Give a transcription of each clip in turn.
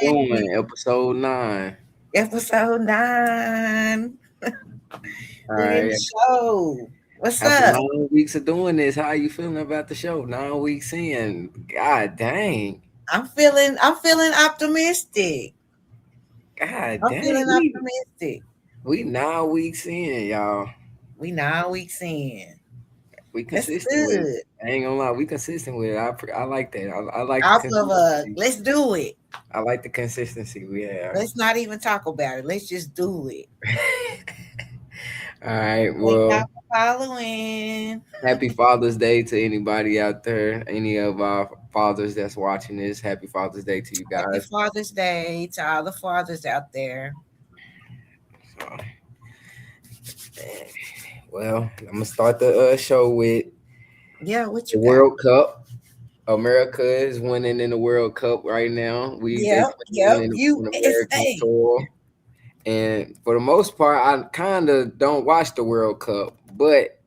doing? Episode 9. Episode 9. All We in the right. show. What's After up? 9 weeks of doing this, how you feeling about the show? 9 weeks in. God dang. I'm feeling optimistic. God I'm dang. feeling optimistic. We 9 weeks in, y'all. We 9 weeks in. We That's consistent with it. good. I ain't gonna lie, we consistent with it. I like that. I like the Off of consistency. let's do it. I like the consistency we have. Let's not even talk about it. Let's just do it. All right. Thank Well, y'all for following. happy Father's Day to anybody out there. Any of our fathers that's watching this. Happy Father's Day to you Happy guys. Father's Day to all the fathers out there. So, well, I'm gonna start the show with Yeah, what the you got? World Cup. America is winning in the World Cup right now. They Yep, playing yep. on American USA. soil, and for the most part, I kind of don't watch the World Cup, but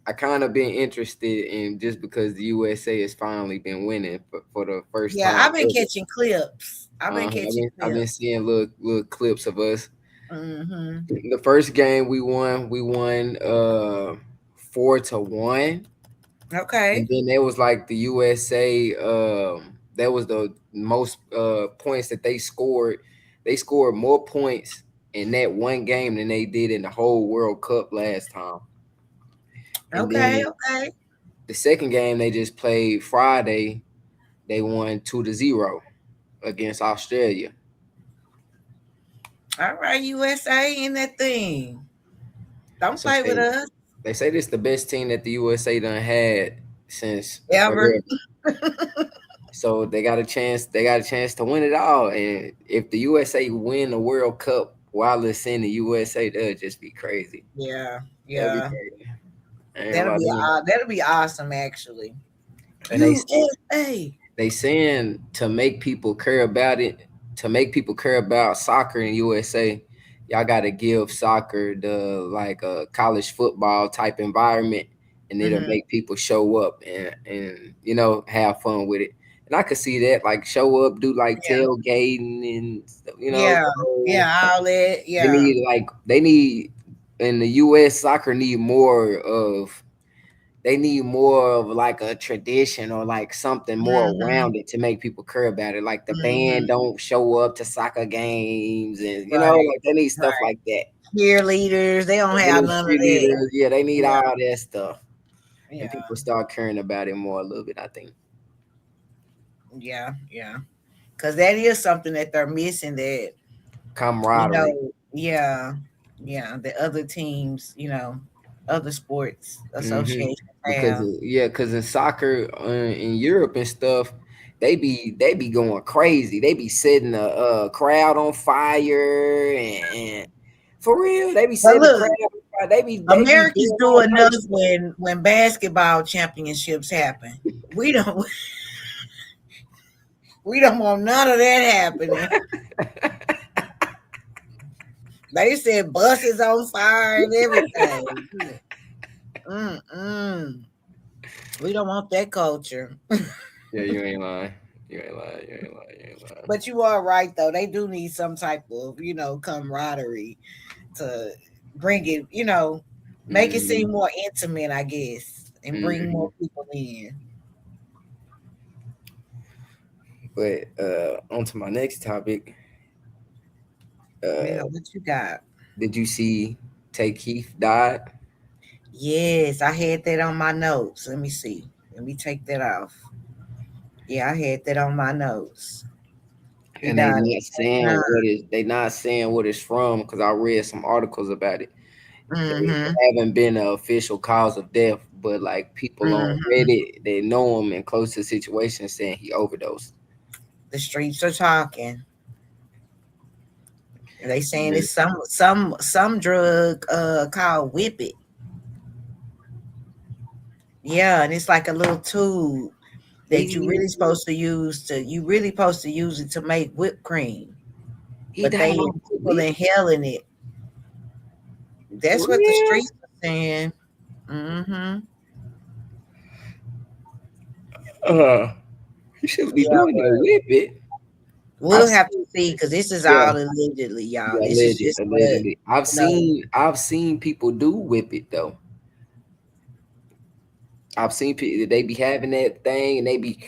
I kind of been interested in just because the USA has finally been winning for the first Yeah, time I've been ever. catching clips. I've been catching I've been clips. seeing little clips of us. Hmm. The first game we won 4-1. And Okay. then there was like the USA. That was the most points that they scored. They scored more points in that one game than they did in the whole World Cup last time. And Okay. then Okay. the second game they just played Friday, they won 2-0 against Australia. All right, USA in that thing. Don't So play with us they say this the best team that the USA done had since ever. forever. So they got a chance. They got a chance to win it all. And if the USA win the World Cup while it's in the USA, that'll just be crazy. Yeah, That'll be yeah. crazy. I ain't gonna lie to you. That'll be awesome actually. And USA. they saying to make people care about it, to make people care about soccer in USA, y'all got to give soccer the like a college football type environment, and it'll Hmm. make people show up and have fun with it. And I could see that, like show up, do like Yeah, tailgating and stuff, yeah, the whole. yeah. All that. They Yeah. need like they need in the U.S. soccer need more of they need more of like a tradition or like something more Hmm. around it to make people care about it. Like the band Hmm. don't show up to soccer games, and Right. like they need stuff Right. like that. Cheerleaders. They don't The have little none of that. cheerleaders, yeah, they need Yeah. all that stuff, and Yeah. people start caring about it more a little bit. I think. Yeah. Yeah. Because that is something that they're missing. That you Camaraderie. know. Yeah. Yeah. The other teams. Other sports Hmm. associations Because have. because in soccer in Europe and stuff, they be going crazy. They be setting a crowd on fire and for real, they be But setting the crowd look, on fire. They be Americans doing do all enough types of stuff. when basketball championships happen. We don't we don't want none of that happening. They said buses on fire and everything. Mm-mm. We don't want that culture. Yeah, you ain't lying. You ain't lying. You ain't lying. You ain't lying. But you are right though. They do need some type of, camaraderie to bring it, make it seem Hmm. more intimate, I guess, and bring more Hmm. people in. But on to my next topic. Yeah, Uh, what you got? did you see Take Keith died? Yes, I had that on my notes. Let me see. Let me take that off. Yeah, I had that on my notes. He And they died not at saying 29. what it's from because I read some articles about it. They Mm-hmm. haven't been an official cause of death, but like people on Mm-hmm. Reddit, they know him and close to the situation saying he overdosed. The streets are talking. They saying Mhm. it's some drug called Whip It. Yeah, and it's like a little tube that you really supposed to use it to make whipped cream. He But died they on people whip inhaling it. for That's what the real. streets are saying. Mm-hmm. Uh, he shouldn't be Yeah, doing no whip it. We'll I've have to seen, see because this is yeah, all allegedly, y'all. yeah, This is just what allegedly. I've you know. seen people do whip it though. I've seen people they be having that thing and they be,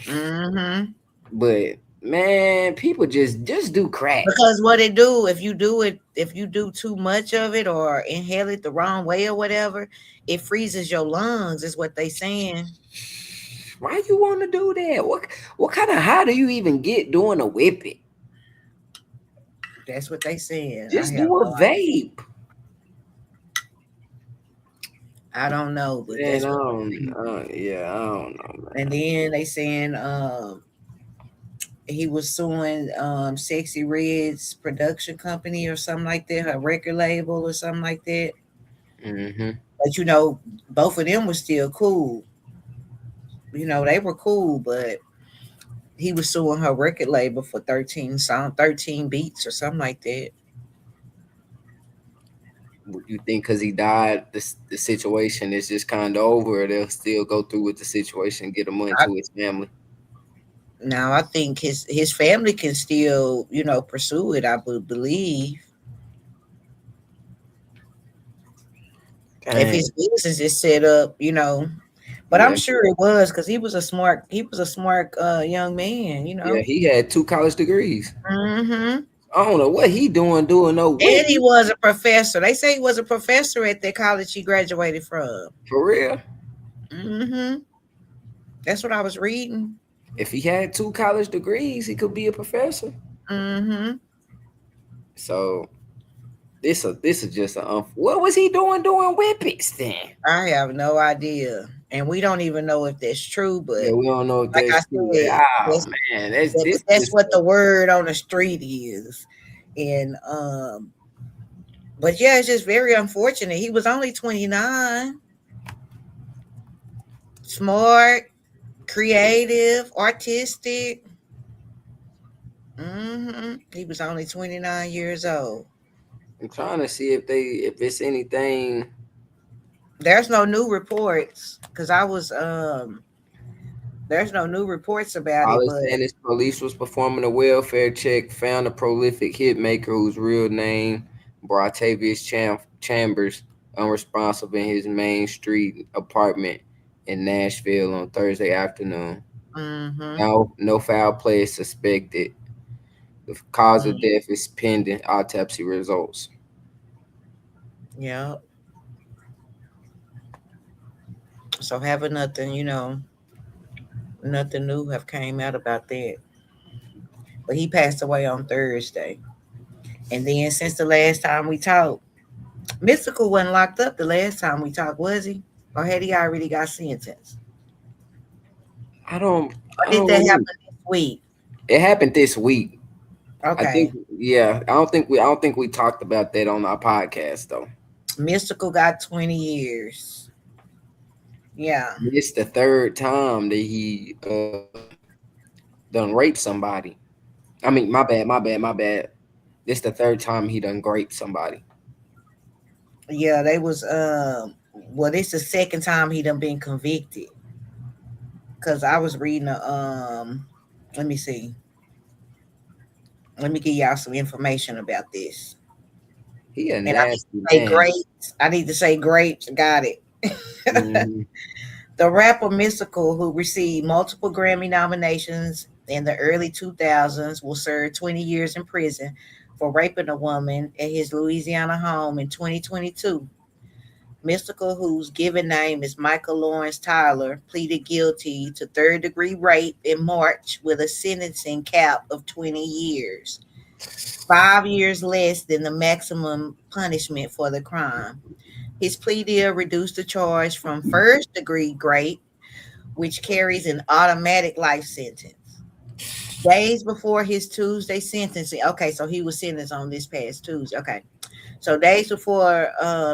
Mm-hmm. but man, people just do crack. Because what it do, if you do too much of it or inhale it the wrong way or whatever, it freezes your lungs, is what they saying. Why you want to do that? What kind of high do you even get doing a whip it? That's what they saying. I Just have do a no idea. vape. I don't know, but Man, that's I what don't. they saying. Yeah, I don't know, And man. then they saying he was suing Sexy Red's production company or something like that, her record label or something like that. Hmm. But both of them were still cool. They were cool, but he was suing her record label for 13 beats or something like that. You think because he died, the situation is just kind of over, or they'll still go through with the situation, get the money I, to his family? Now I think his family can still, pursue it. I would believe if his Dang. business is set up, But I'm Yeah, sure it was because he was a smart young man. yeah. He had 2 college degrees. Hmm. I don't know what he doing no And he whipping was a professor. They say he was a professor at the college he graduated from. for real. Hmm. That's what I was reading. If he had 2 college degrees, he could be a professor. Hmm. So this is just what was he doing whippets then? I have no idea, and we don't even know if that's true. Yeah, But we don't know if like I that's true. said, Oh that's man, but this that's just what the word on the street is. And but yeah, it's just very unfortunate. He was only 29, smart, creative, artistic. He was only 29 years old. I'm trying to see if it's anything. There's no new reports because I was there's no new reports about All it, it's but saying is police was performing a welfare check, found a prolific hitmaker whose real name, Bratavius Chambers, unresponsive in his Main Street apartment in Nashville on Thursday afternoon. mm-hmm. No foul play is suspected. The cause of death is pending autopsy results. Yeah. So having nothing, nothing new have came out about that. But he passed away on Thursday. And then since the last time we talked, Mystical wasn't locked up the last time we talked, was he? Or had he already got sentenced? I don't Or I did don't that know. happen this week? It happened this week. I think Okay. yeah. I don't think we talked about that on our podcast though. Mystical got 20 years. Yeah. It's the third time that he done raped somebody. I mean, my bad. This the third time he done raped somebody. Yeah, they was well, this the second time he done been convicted. Cause I was reading let me see. Let me give y'all some information about this. He a And I need nasty to say man. grapes. I need to say grapes. Got it. Hmm. The rapper Mystical, who received multiple Grammy nominations in the early 2000s, will serve 20 years in prison for raping a woman at his Louisiana home in 2022. Mystical, whose given name is Michael Lawrence Tyler, pleaded guilty to third-degree rape in March with a sentencing cap of 20 years, 5 years less than the maximum punishment for the crime. His plea deal reduced the charge from first-degree rape, which carries an automatic life sentence. Days before his Tuesday sentencing, okay, so he was sentenced on this past Tuesday. Okay, so days before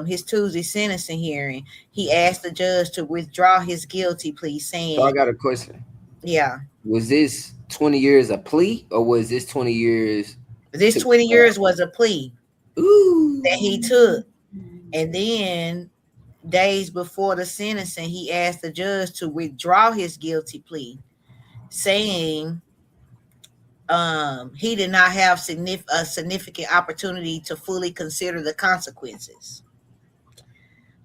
his Tuesday sentencing hearing, he asked the judge to withdraw his guilty plea, So I saying, got a question. "Yeah, Was this 20 years a plea, or was this 20 years this to 20 years was a plea that he ooh? took." And then days before the sentencing, he asked the judge to withdraw his guilty plea, saying He did not have a significant opportunity to fully consider the consequences.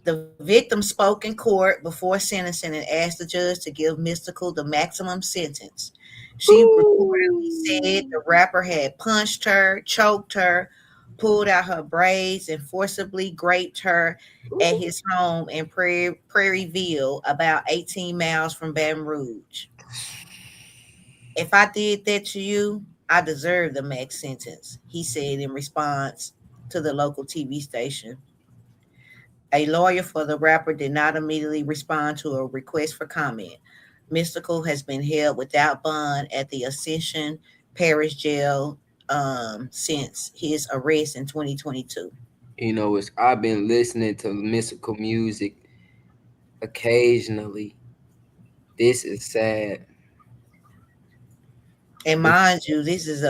The victim spoke in court before sentencing and asked the judge to give Mystical the maximum sentence. She reportedly said Ooh. the rapper had punched her, choked her, pulled out her braids, and forcibly raped her at Ooh. his home in Prairieville, about 18 miles from Baton Rouge. If I did that to you, I deserve the max sentence, he said in response to the local TV station. A lawyer for the rapper did not immediately respond to a request for comment. Mystical has been held without bond at the Ascension Parish Jail since his arrest in 2022. It's I've been listening to mystical music occasionally. This is sad. And This mind you, this is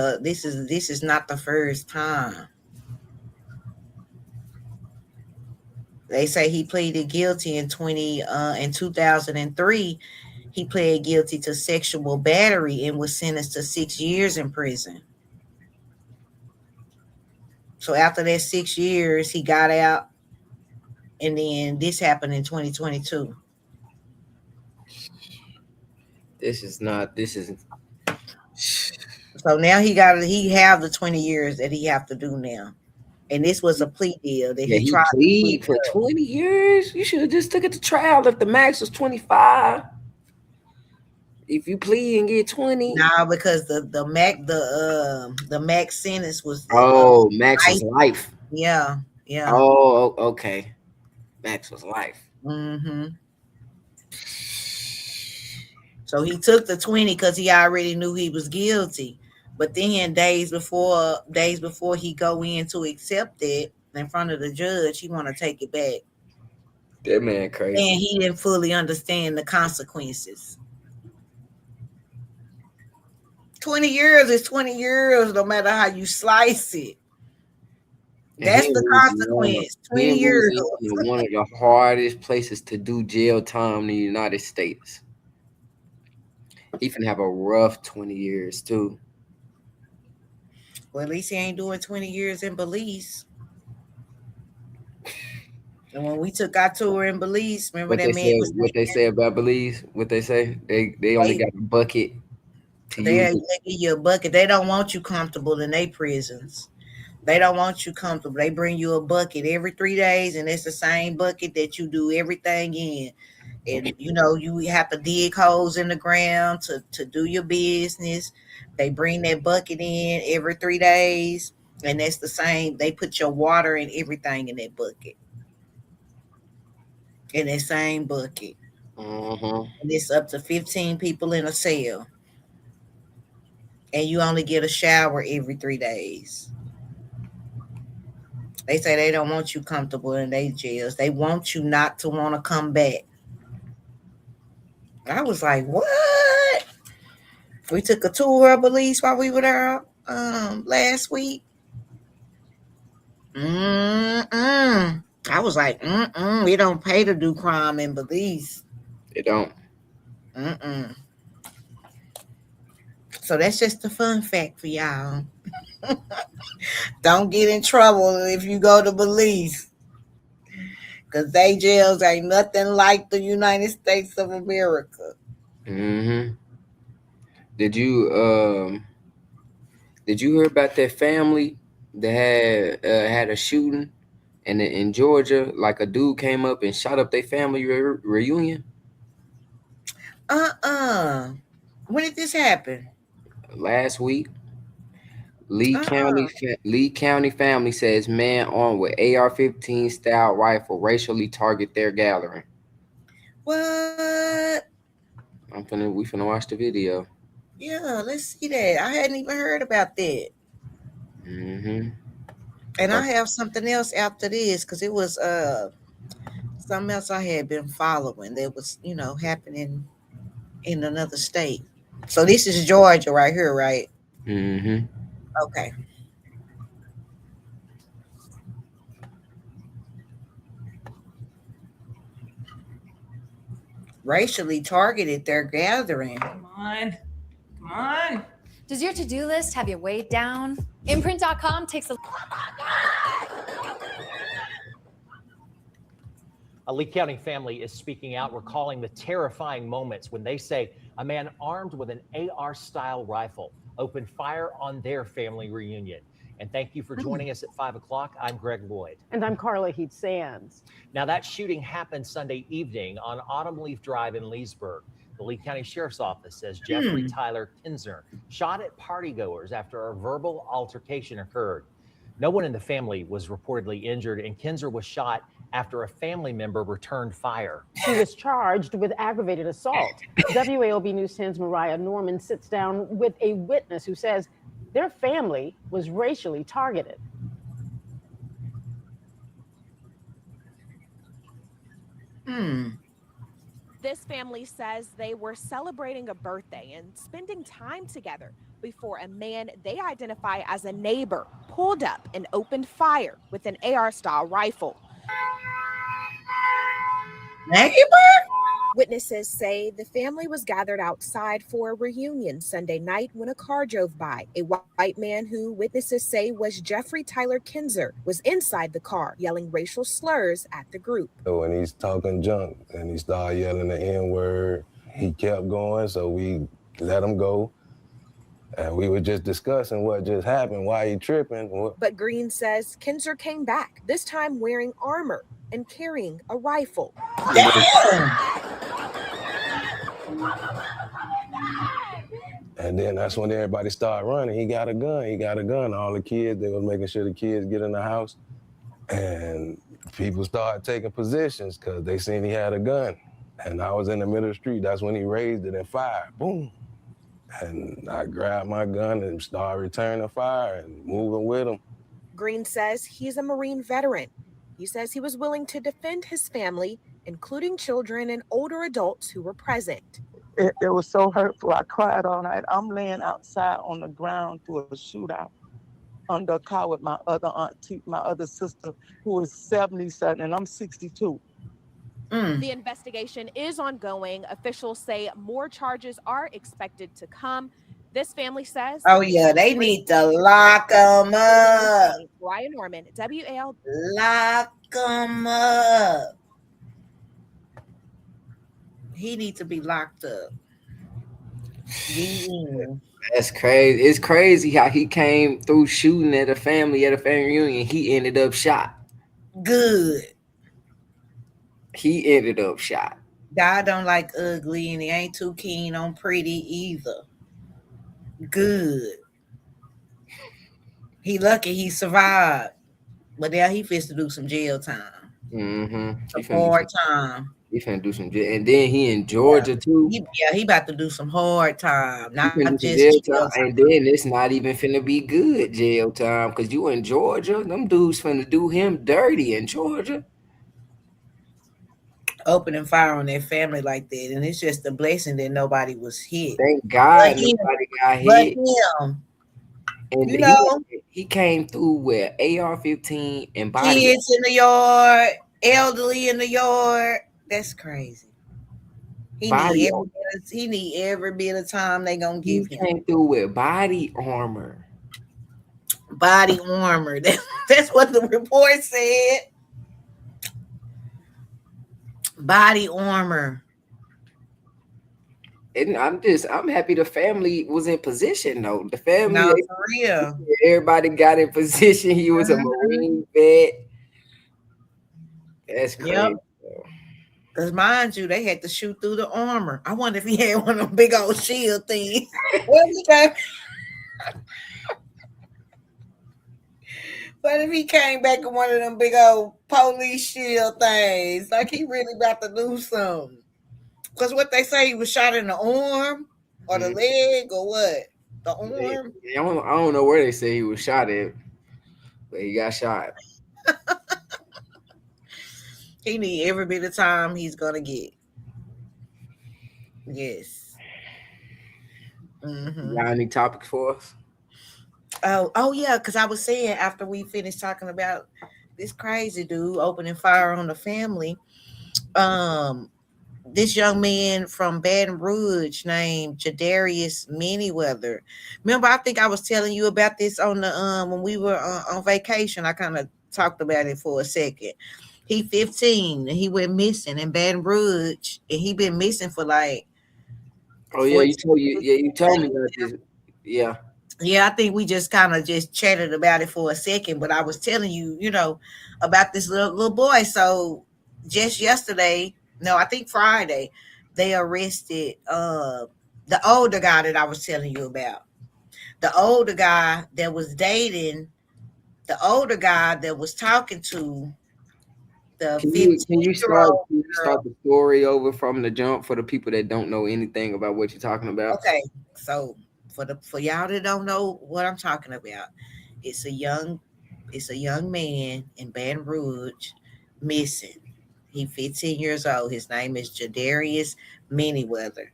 not the first time. They say he pleaded guilty in 2003. He pled guilty to sexual battery and was sentenced to 6 years in prison. So after that 6 years, he got out, and then this happened in 2022. this is not. This is. So now he have the 20 years that he have to do now. And this was a plea deal that Yeah, he he tried to plead plead for up. 20 years. You should have just took it to trial if the max was 25. If you plead and get 20. Now because the max sentence was Oh, max was life. life. Yeah, yeah. Oh, okay. Max was life. Hmm. So he took the 20 because he already knew he was guilty. But then days before he go in to accept it in front of the judge, he want to take it back. That man And crazy. he didn't fully understand the consequences. 20 years is 20 years, no matter how you slice it. And he That's in the Louisiana. consequence. He 20 in years. Louisiana, one of the hardest places to do jail time in the United States. He finna have a rough 20 years too. Well, at least he ain't doing 20 years in Belize. And when we took our tour in Belize, remember What that they man say, was what they say about Belize, what they say, they only saying got a bucket to use they it. give you a bucket. They don't want you comfortable in their prisons. They don't want you comfortable. They bring you a bucket every 3 days, and it's the same bucket that you do everything in. And you have to dig holes in the ground to do your business. They bring that bucket in every 3 days, and that's the same. They put your water and everything in that bucket, in that same bucket. Uh-huh. And it's up to 15 people in a cell, and you only get a shower every 3 days. They say they don't want you comfortable in their jails. They want you not to want to come back. I was like, what? We took a tour of Belize while we were there last week. Mm-mm. I was like, mm-mm. We don't pay to do crime in Belize. They don't. Mm-mm. So that's just a fun fact for y'all. Don't get in trouble if you go to Belize, because they jails ain't nothing like the United States of America. Mm-hmm. Did you did you hear about that family that had a shooting in Georgia? Like a dude came up and shot up their family reunion Uh-uh. When did this happen? last week. Uh-uh. Lee County family says man armed with AR-15 style rifle racially target their gathering. What? We finna watch the video. Yeah, let's see that. I hadn't even heard about that. Mm-hmm. And About I have something else after this because it was something else I had been following that was, happening in another state. So this is Georgia right here, right? mm-hmm. Okay. Racially targeted their gathering. Come on. Come on. Does your to-do list have you weighed down? Imprint.com takes A Lee County family is speaking out, recalling the terrifying moments when they say a man armed with an AR-style rifle opened fire on their family reunion. And thank you for joining us at 5 o'clock. I'm Greg Lloyd. And I'm Carla Heat Sands. Now, that shooting happened Sunday evening on Autumn Leaf Drive in Leesburg. The Lee County Sheriff's Office says Jeffrey Tyler Kinzer shot at partygoers after a verbal altercation occurred. No one in the family was reportedly injured, and Kinzer was shot after a family member returned fire. He was charged with aggravated assault. WAOB News 10's Mariah Norman sits down with a witness who says their family was racially targeted. This family says they were celebrating a birthday and spending time together before a man they identify as a neighbor pulled up and opened fire with an AR-style rifle. Neighbor? Witnesses say the family was gathered outside for a reunion Sunday night when a car drove by. A white man who witnesses say was Jeffrey Tyler Kinzer was inside the car yelling racial slurs at the group. When he's talking junk and he started yelling the N-word, he kept going, so we let him go. And we were just discussing what just happened, why he tripping. But Green says Kinzer came back, this time wearing armor and carrying a rifle. And then that's when everybody started running. He got a gun. All the kids, they was making sure the kids get in the house. And people started taking positions because they seen he had a gun. And I was in the middle of the street. That's when he raised it and fired. Boom. And I grabbed my gun and started returning fire and moving with him. Green says he's a Marine veteran. He says he was willing to defend his family, including children and older adults who were present. It was so hurtful. I cried all night. I'm laying outside on the ground through a shootout under a car with my other auntie, my other sister, who is 77, and I'm 62. The investigation is ongoing. Officials say more charges are expected to come. This family says... Oh, yeah, they need to lock him up. Ryan Norman, WAL. Lock him up. He needs to be locked up. That's crazy. It's crazy how he came through shooting at a family reunion. He ended up shot. Good. He ended up shot. God don't like ugly, and he ain't too keen on pretty either. Good. He lucky he survived. But now he fits to do some jail time. Some hard time. He finna do some jail. And then he in Georgia too. He about to do some hard time. Not just jail time. And then it's not even finna be good jail time. Cause you in Georgia. Them dudes finna do him dirty in Georgia. Opening fire on their family like that. And it's just a blessing that nobody was hit. Thank God nobody got hit. But him. And you know, he came through with AR-15 and body. Kids in the yard, elderly in the yard. That's crazy. He need every bit of time they gonna give him. He came through with body armor. Body armor. That's what the report said. Body armor. And I'm happy the family was in position though. The family, no, for real. Everybody got in position. He was a Marine vet. That's crazy. Yep. Because mind you, they had to shoot through the armor. I wonder if he had one of them big old shield things. What if he came back in one of them big old police shield things? Like he really about to do something. Because what they say, he was shot in the arm or the leg or what? The arm? I don't know where they say he was shot at, but he got shot. He need every bit of time he's gonna get. Yes. Got any topics for us? Oh yeah, because I was saying after we finished talking about this crazy dude opening fire on the family, this young man from Baton Rouge named Jadarius Manyweather. Remember, I think I was telling you about this on the when we were on vacation. I kind of talked about it for a second. He 15 and he went missing in Baton Rouge, and he been missing for like Oh yeah, 14 you told me about this. Yeah. yeah, I think we just kind of just chatted about it for a second, but I was telling you, about this little boy. So just yesterday, no, I think Friday, they arrested the older guy that I was telling you about. The older guy that was dating the older guy that was talking to the Can you 15 year old can you girl. start the story over from the jump for the people that don't know anything about what you're talking about? Okay, so for y'all that don't know what I'm talking about, it's a young it's a young man in Baton Rouge missing. He 15 years old. His name is Jadarius Manyweather.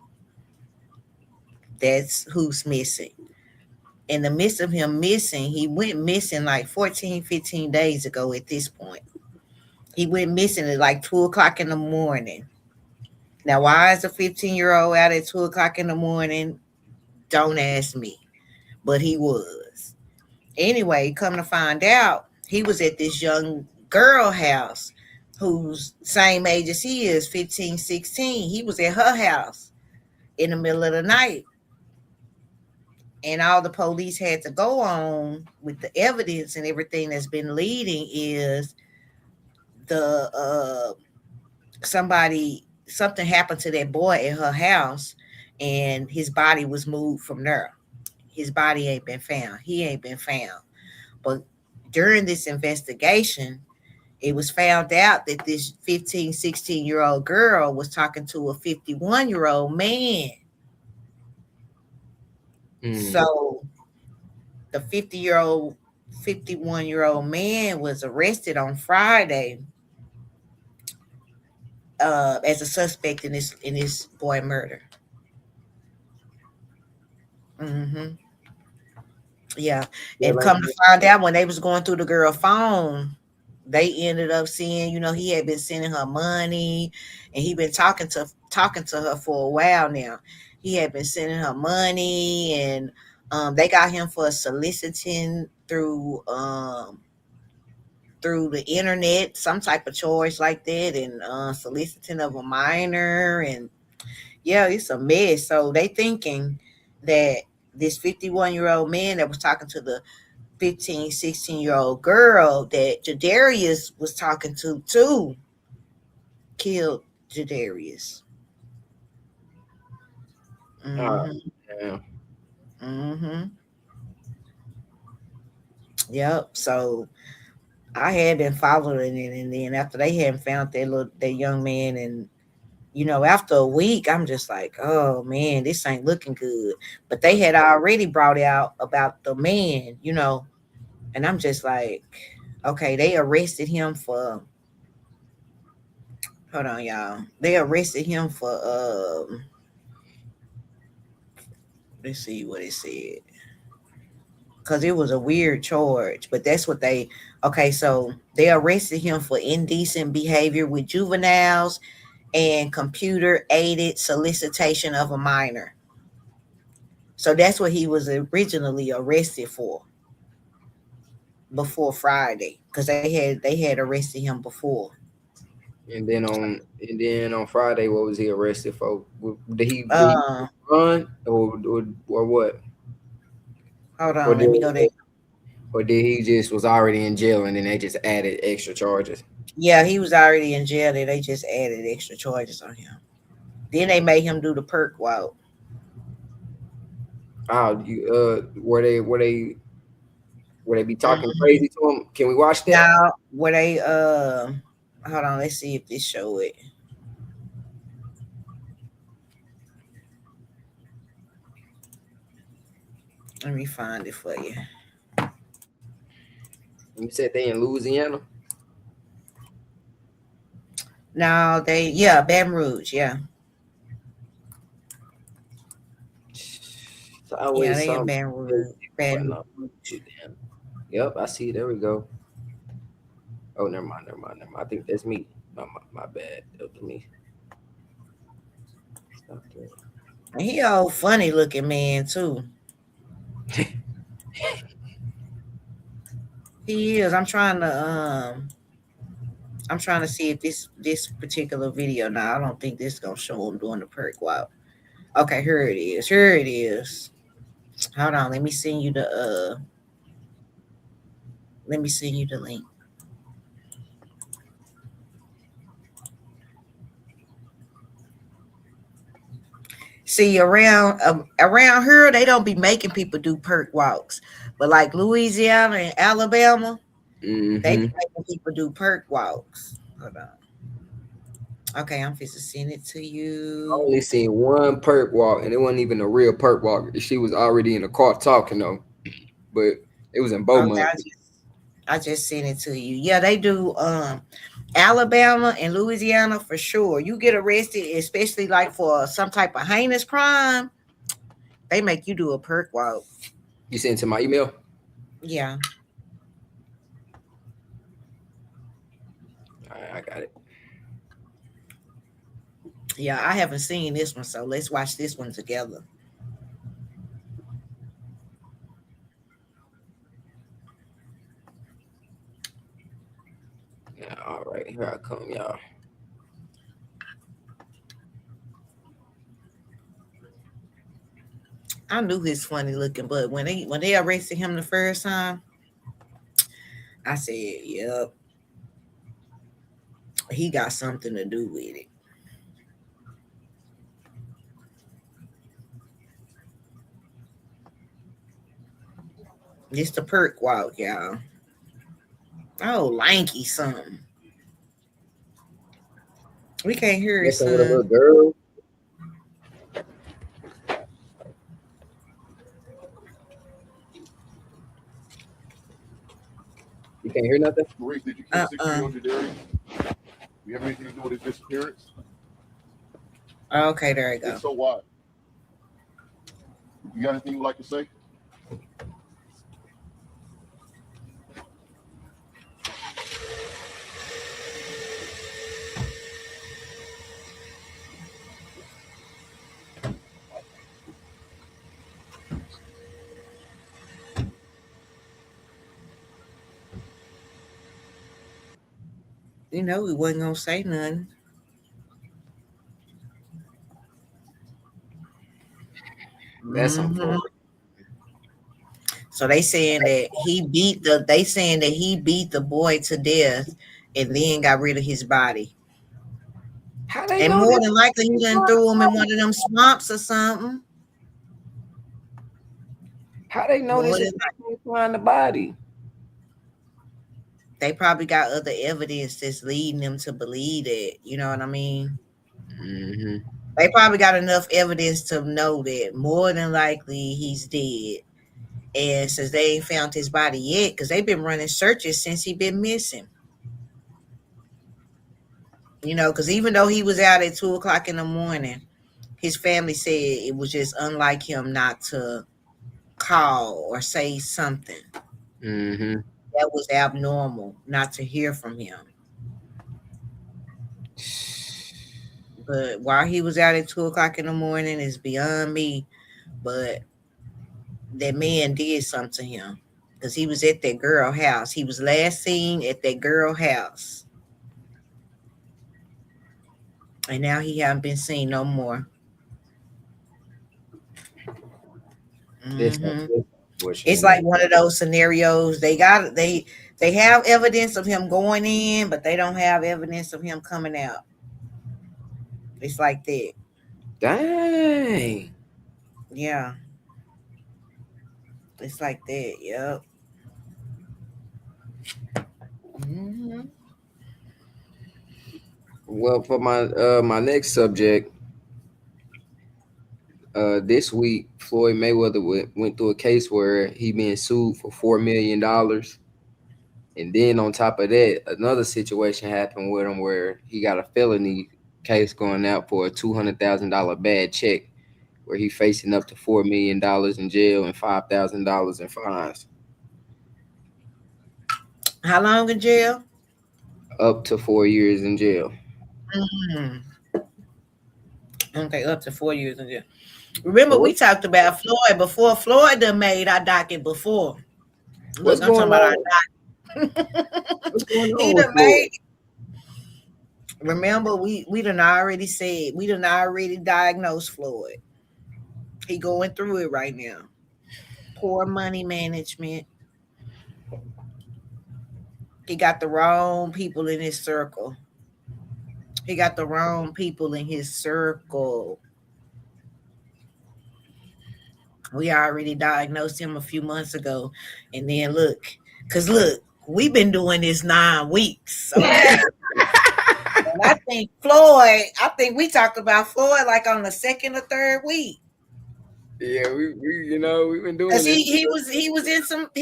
That's who's missing. In the midst of him missing, he went missing like 14, 15 days ago at this point. He went missing at like 2 o'clock in the morning. Now, why is a 15-year-old out at 2 o'clock in the morning? Don't ask me. But he was. Anyway, come to find out, he was at this young girl house who's same age as he is, 15, 16. He was at her house in the middle of the night. And all the police had to go on with the evidence and everything that's been leading is the something happened to that boy at her house, and his body was moved from there. His body ain't been found. He ain't been found. But during this investigation, it was found out that this 15, 16-year-old girl was talking to a 51-year-old man. Mm. So the 51-year-old man was arrested on Friday as a suspect in this boy murder. Hmm. Yeah, Yeah, and like come to find out, when they was going through the girl phone, they ended up seeing, he had been sending her money, and he been talking to her for a while now. He had been sending her money, and they got him for soliciting through the internet, some type of charge like that, and soliciting of a minor, and yeah, it's a mess. So they thinking that this 51-year-old man that was talking to the 15, 16-year-old girl that Jadarius was talking to too killed Jadarius. uh, Mm-hmm. yeah. Mm-hmm. Yep. So I had been following it, and then after they hadn't found that young man, and after a week, I'm just like, oh man, this ain't looking good. But they had already brought out about the man, and I'm just like, okay, they arrested him for. Hold on, y'all. They arrested him for let's see what it said. Because it was a weird charge, but that's what they okay, so they arrested him for indecent behavior with juveniles and computer aided solicitation of a minor. So that's what he was originally arrested for before Friday. Because they had arrested him before. And then on Friday, what was he arrested for? Did he Uh run or what? Hold Or on, did let me go there. or did he just was already in jail and then they just added extra charges? Yeah, he was already in jail. They just added extra charges on him. Then they made him do the perk walk. Oh, you were they be talking Mhm. crazy to him? Can we watch that? Now, where they hold on, let's see if this show it. Let me find it for you. You said they in Louisiana. Now yeah, Baton Rouge, yeah. It's Yeah, always they in something Baton crazy Rouge. going Baton on. Rouge. Damn. Yep, I see. There we go. Oh, never mind. I think that's me. My bad. That was me. Stop that. He old funny looking man too. He is. I'm trying to see if this particular video now. I don't think this gonna show him doing the perk walk. Okay, here it is. Here it is. Hold on, let me send you the link. See, around here, they don't be making people do perk walks, but like Louisiana and Alabama, they be Mm-hmm. making people do perk walks. Hold on. Okay, I'm fixing to send it to I you. only seen one perk walk, and it wasn't even a real perk walk. She was already in the car talking though, but it was in Okay, Beaumont. I just sent it to you. Yeah, they do. Alabama and Louisiana for sure. You get arrested, especially like for some type of heinous crime, they make you do a perk walk. You sent it to my email. Yeah, All right, I got it. yeah. I haven't seen this one, so let's watch this one together. Yeah, all right, here I come, y'all. I knew he's funny looking, but when they arrested him the first time, I said, "Yep, he got something to do with it." It's the perk walk, y'all. Oh, lanky something. We can't hear it, Messing with a little son. girl. You can't hear nothing. Maurice, did you kill Uh 60 uh year old Jadarian? You have anything to do with his disappearance? Okay, there you go. If so, why? You got anything you'd like to say? You know, he wasn't gonna say nothing. That's Hmm. unfortunate. So they saying that he beat the boy to death and then got rid of his body. How they And know more that? than likely he done threw him in one of them swamps or something. How they know More this than if they can't find the body? they probably got other evidence that's leading them to believe that. You know what I mean? Mm-hmm. They probably got enough evidence to know that more than likely he's dead. And since they ain't found his body yet, because they've been running searches since he been missing. You know, because even though he was out at 2 o'clock in the morning, his family said it was just unlike him not to call or say something Mm-hmm. that was abnormal, not to hear from him. But while he was out at 2 o'clock in the morning is beyond me. But that man did something to him because he was at that girl house. He was last seen at that girl house, and now he haven't been seen no more. This Hmm. unfortunate, It's man. like one of those scenarios. They have evidence of him going in, but they don't have evidence of him coming out. It's like that. Dang. Yeah, it's like that. Yep. Hmm. Well, for my next subject, this week Floyd Mayweather went through a case where he being sued for $4 million, and then on top of that, another situation happened with him where he got a felony case going out for a $200,000 bad check, where he facing up to $4 million in jail and $5,000 in fines. How long in jail? Up to 4 years in jail. Hmm. Okay, up to 4 years in jail. Remember, So we talked about Floyd before. Floyd done made our docket before. what's Look, I'm going talking about our on? docket. What's going He on with done Floyd? made. Remember, we done already said we done already diagnosed Floyd. He going through it right now. Poor money management. He got the wrong people in his circle. He got the wrong people in his circle. We already diagnosed him a few months ago. And then look, we've been doing this 9 weeks. Okay. And I think we talked about Floyd like on the second or third week. Yeah, we've been doing Cause this. he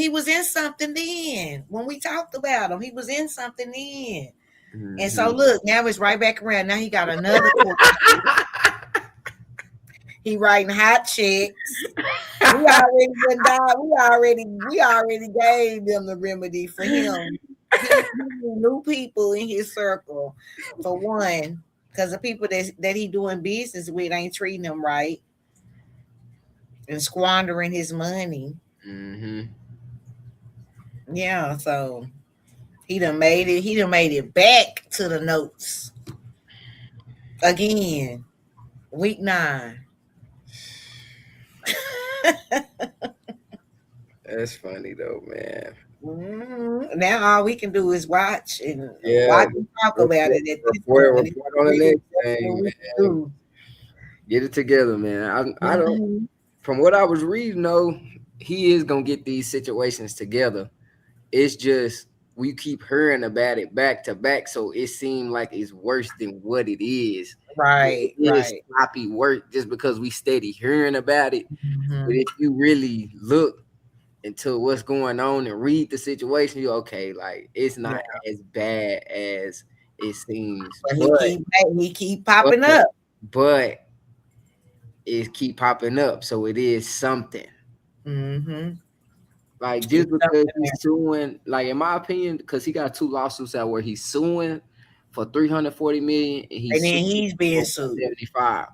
was in something then when we talked about him. He was in something then. And so Mhm. look, now it's right back around. Now he got another court case. He writing hot checks. We already done died. We already gave them the remedy for him. He new people in his circle, for one, because the people that he doing business with ain't treating him right and squandering his money. Mhm. Yeah, so he done made it. He done made it back to the notes again. Week 9. That's funny though, man. Now all we can do is watch and Yeah, watch and talk about report, it at this report, point. It's report on the really next that's what thing, we can man. do. Get it together, man. I don't. Mhm. From what I was reading, though, he is gonna get these situations together. It's just we keep hearing about it back to back, so it seemed like it's worse than what it is. But it Right, is right. sloppy work just because we steady hearing about it. But Mhm. if you really look into what's going on and read the situation, you okay, like it's Yeah, not as bad as it seems. but But he keep but popping up. but it keep popping up, so it is something. Mm-hmm. Like just It's because something he's there. suing, like in my opinion, because he got 2 lawsuits out where he's suing for 340 million and And he's then suing he's for being sued. 175.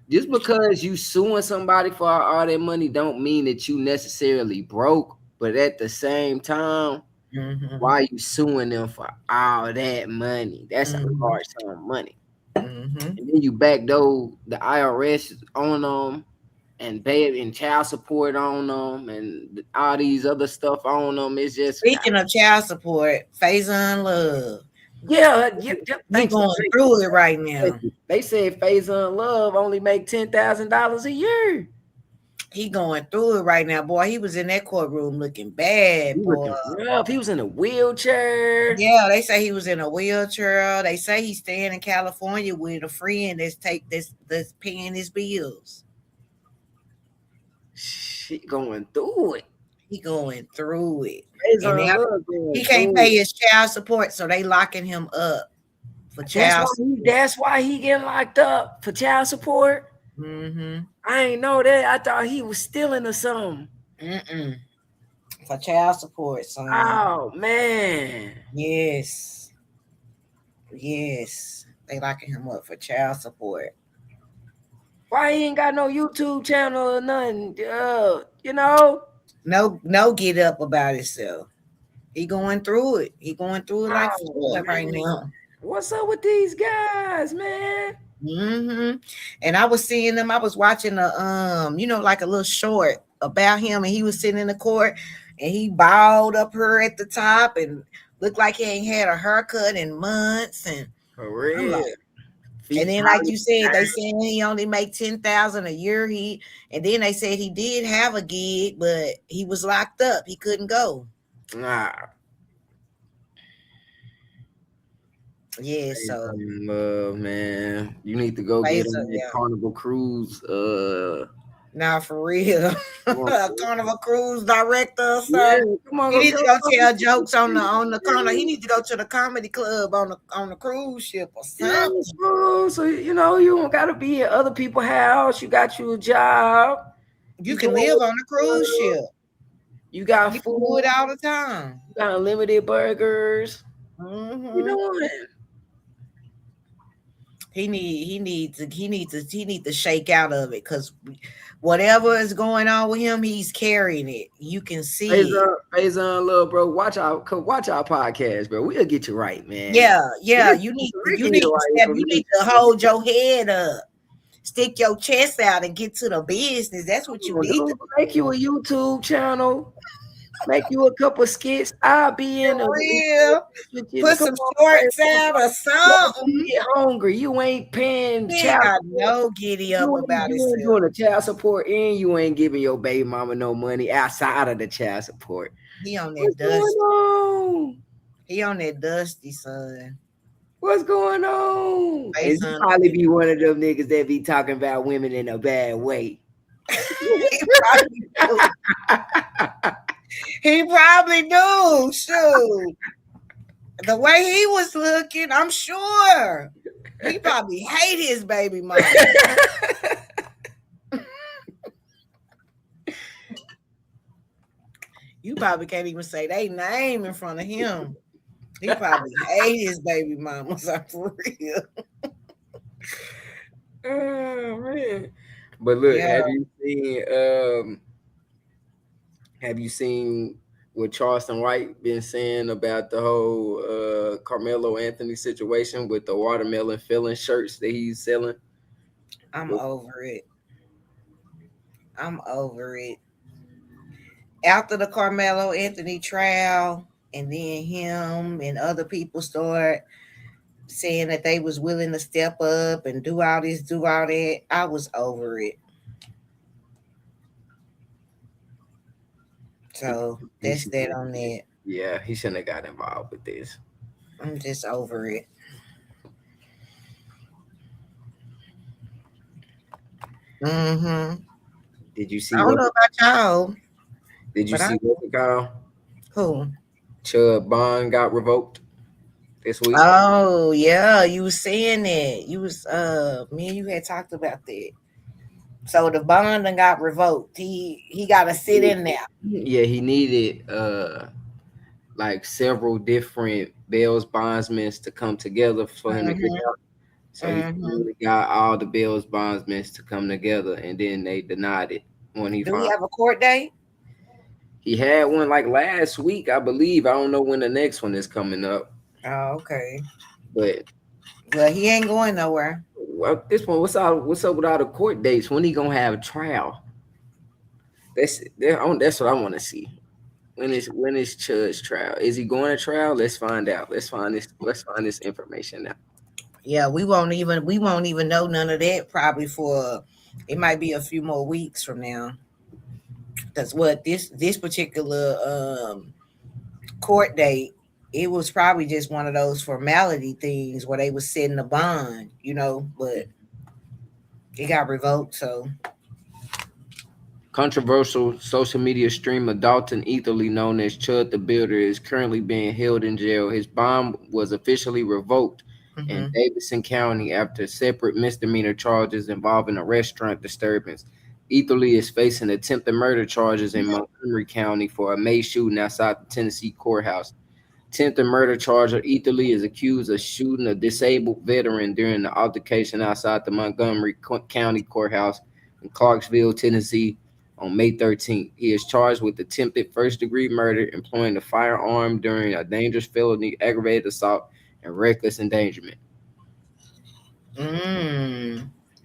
Just because you suing somebody for all that money don't mean that you necessarily broke, but at the same time, Mm-hmm. why you suing them for all that money? That's a Mm-hmm. large sum of money. Mm-hmm. And then you backdoor the IRS on them and pay and child support on them and all these other stuff on them. It's just Speaking of child support, Faison Love. yeah. He Thanks. going through it right now. They said Faison Love only make $10,000 a year. He going through it right now, boy. He was in that courtroom looking bad, He boy. looking rough. He was in a wheelchair. Yeah, they say he was in a wheelchair. They say he's staying in California with a friend that's paying his bills. She going through it. He going through it, and Faison now Love he going can't through pay it. his child support, so they locking him up for That's why child he. support. That's why he getting locked up for child support. Mm-hmm. I ain't know that. I thought he was stealing or something. Mm-mm. For child support, son. Oh man. Yes, yes. They locking him up for child support. Why he ain't got no YouTube channel or nothing? You know. No, get up about himself. He going through it. He going through it like Oh Floyd right man. now. What's up with these guys, man? And I was seeing them. I was watching like a little short about him, and he was sitting in the court, and he balled up her at the top, and looked like he ain't had a haircut in months. And For I'm real. like, and Feet then like probably you said, they said he only make 10,000 a year. And then they said he did have a gig, but he was locked up. He couldn't go. nah. Yeah, so Love, man. You need to go get on that yeah. Carnival Cruise. Now for real. Come on, Carnival Cruise director or yeah, something. come on, He go needs get to go tell on jokes on the corner. He needs to go to the comedy club on the cruise ship or yeah, something. bro. So you don't gotta be at other people's house. You got you a job. You You can doing live what on the cruise you ship. love. You got You can do it food. all the time. You got unlimited burgers. You Hmm. know what? He needs to shake out of it, because whatever is going on with him, he's carrying it. You can see it. Faison, little bro, watch our podcast, bro. We'll get you right, man. Yeah. You need to hold your head up, stick your chest out, and get to the business. That's what you need to make you a YouTube channel. Make you a couple skits. I'll be in do. Real. Put some shorts out or something. Get hungry. You ain't paying He ain't got no giddy up about you ain't himself. doing the child support, and you ain't giving your baby mama no money outside of the child support. He on that dusty. He on that dusty, son. What's going on? And you probably be one of them niggas that be talking about women in a bad way. He probably do. Shoot. The way he was looking, I'm sure he probably hate his baby mama. You probably can't even say their name in front of him. He probably hate his baby mamas. I'm for real. Oh man. But look, Yeah. have you seen what Charleston White been saying about the whole Carmelo Anthony situation with the watermelon filling shirts that he's selling? I'm over it. After the Carmelo Anthony trial, and then him and other people start saying that they was willing to step up and do all this, do all that, I was over it. So that's that on that. Yeah, he shouldn't have got involved with this. I'm just over it. Did you see? I don't know about y'all. Did you see what the guy? Who? Chubb bond got revoked this week. Oh yeah, you was saying that. You was me and you had talked about that. So the bond done got revoked. He got to sit in there. Yeah, he needed like several different bail bondsmen to come together for him to get out. So he finally got all the bail bondsmen to come together, and then they denied it when he. Do he have a court date? He had one like last week, I believe. I don't know when the next one is coming up. Oh, okay. But he ain't going nowhere. Well, this one, what's up with all the court dates? When he gonna have a trial? That's what I want to see. When is Chubb's trial? Is he going to trial? Let's find out. Let's find this information out. Yeah, we won't even know none of that probably for it might be a few more weeks from now. That's what this particular court date, it was probably just one of those formality things where they was setting a bond, but it got revoked. So controversial social media streamer Dalton Etherly, known as Chud the Builder, is currently being held in jail. His bond was officially revoked in Davidson County after separate misdemeanor charges involving a restaurant disturbance. Etherly is facing attempted murder charges in Montgomery County for a May shooting outside the Tennessee courthouse. Attempted murder charger Etherly is accused of shooting a disabled veteran during the altercation outside the Montgomery County courthouse in Clarksville, Tennessee on May 13th. He is charged with attempted first-degree murder, employing a firearm during a dangerous felony, aggravated assault, and reckless endangerment.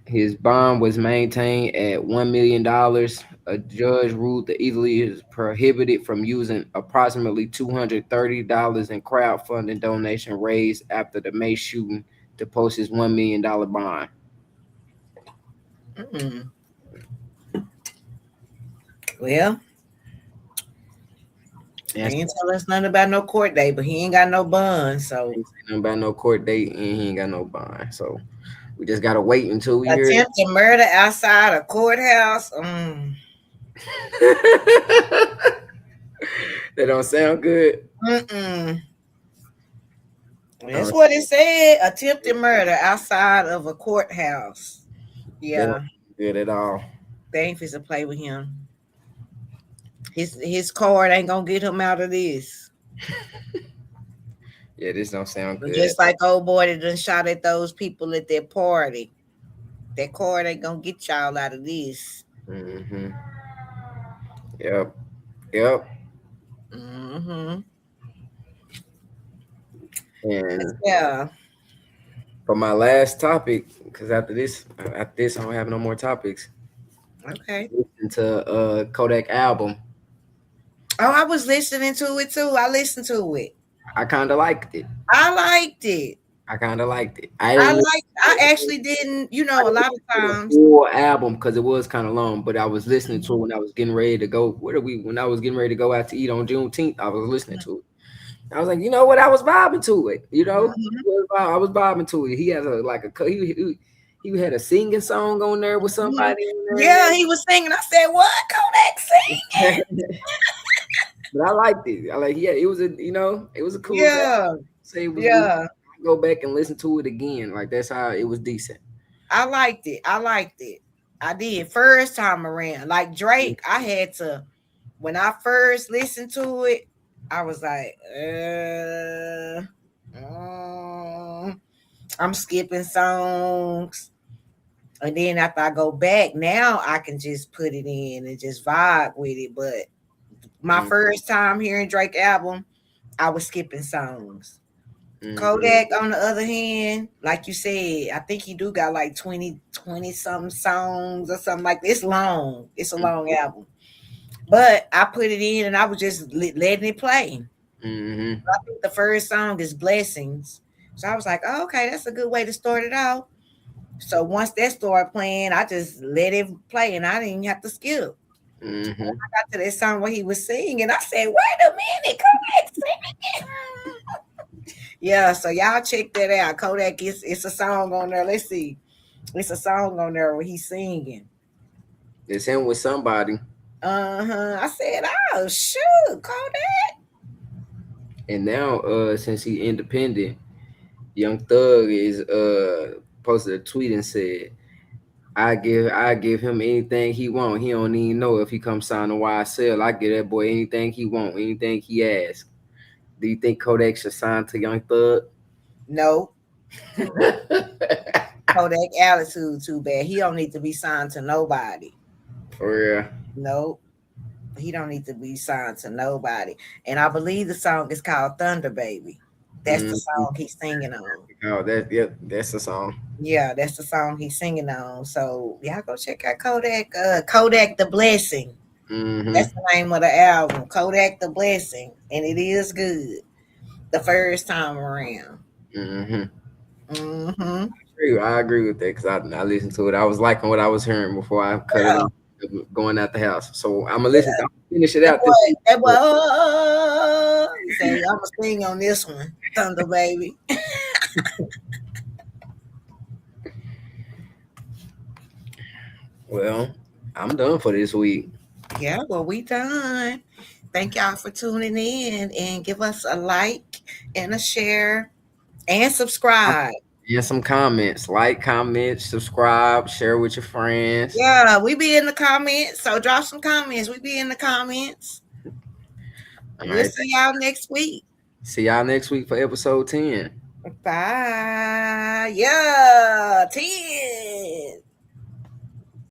His bond was maintained at $1 million. A judge ruled that Etherly is prohibited from using approximately $230 in crowdfunding donation raised after the May shooting to post his $1 million bond. Well, he ain't tell us nothing about no court date, but he ain't got no bond. So he ain't nothing about no court date, and he ain't got no bond. So we just gotta wait until we hear attempted murder outside a courthouse. That don't sound good. That's what it said. Attempted murder outside of a courthouse. Yeah. Good at all. They ain't to play with him. His card ain't gonna get him out of this. Yeah, this don't sound But good. just like old boy that done shot at those people at their party. That card ain't gonna get y'all out of this. Mm-hmm. Yep. Yep. Mm-hmm. And Yeah. for my last topic, because after this, I don't have no more topics. Okay. Listen to Kodak album. Oh, I was listening to it too. I listened to it. I kind of liked it. I liked it. I kind of liked it. I actually didn't, a lot of times. Full album because it was kind of long, but I was listening to it when I was getting ready to go. When I was getting ready to go out to eat on Juneteenth, I was listening to it. I was like, you know what? I was vibing to it. I was vibing to it. He has he had a singing song on there with somebody. In there. Yeah, he was singing. I said, "What? Kodak singing?" But I liked it. It was it was a cool. Yeah, Say it was. yeah. Go back and listen to it again. Like that's how it was decent. I liked it. I did first time around. Like Drake, I had to when I first listened to it, I was like, I'm skipping songs. And then after I go back, now I can just put it in and just vibe with it. But my first time hearing Drake album, I was skipping songs. Kodak, on the other hand, like you said, I think he do got like 20 something songs or something like that. It's long. It's a long album. But I put it in and I was just letting it play. I think the first song is Blessings. So I was like, oh, okay, that's a good way to start it out. So once that started playing, I just let it play and I didn't even have to skip. I got to that song where he was singing. I said, wait a minute, Kodak singing. Yeah, so y'all check that out. Kodak it's a song on there. Let's see. It's a song on there where he's singing. It's him with somebody. I said, oh shoot, Kodak. And now since he independent, Young Thug is posted a tweet and said, I give him anything he want. He don't even know if he comes sign a YSL. I give that boy anything he want, anything he asks. Do you think Kodak should sign to Young Thug? No. Kodak attitude too bad. He don't need to be signed to nobody. For real. Nope. He don't need to be signed to nobody. And I believe the song is called Thunder Baby. That's the song he's singing on. Oh, that's the song. Yeah, that's the song he's singing on. So y'all go check out Kodak. Kodak the Blessing. That's the name of the album. Kodak the Blessing. And it is good. The first time around. I agree with that because I listened to it. I was liking what I was hearing before I cut it off going out the house. So I'm gonna listen. I'm gonna finish it out. That boy, I'm gonna sing on this one, Thunder Baby. Well, I'm done for this week. Yeah, well, we done. Thank y'all for tuning in and give us a like and a share and subscribe. And some comments. Like, comment, subscribe, share with your friends. Yeah, we be in the comments. So drop some comments. We be in the comments. We'll see y'all next week. See y'all next week for episode 10. Bye. Yeah, 10.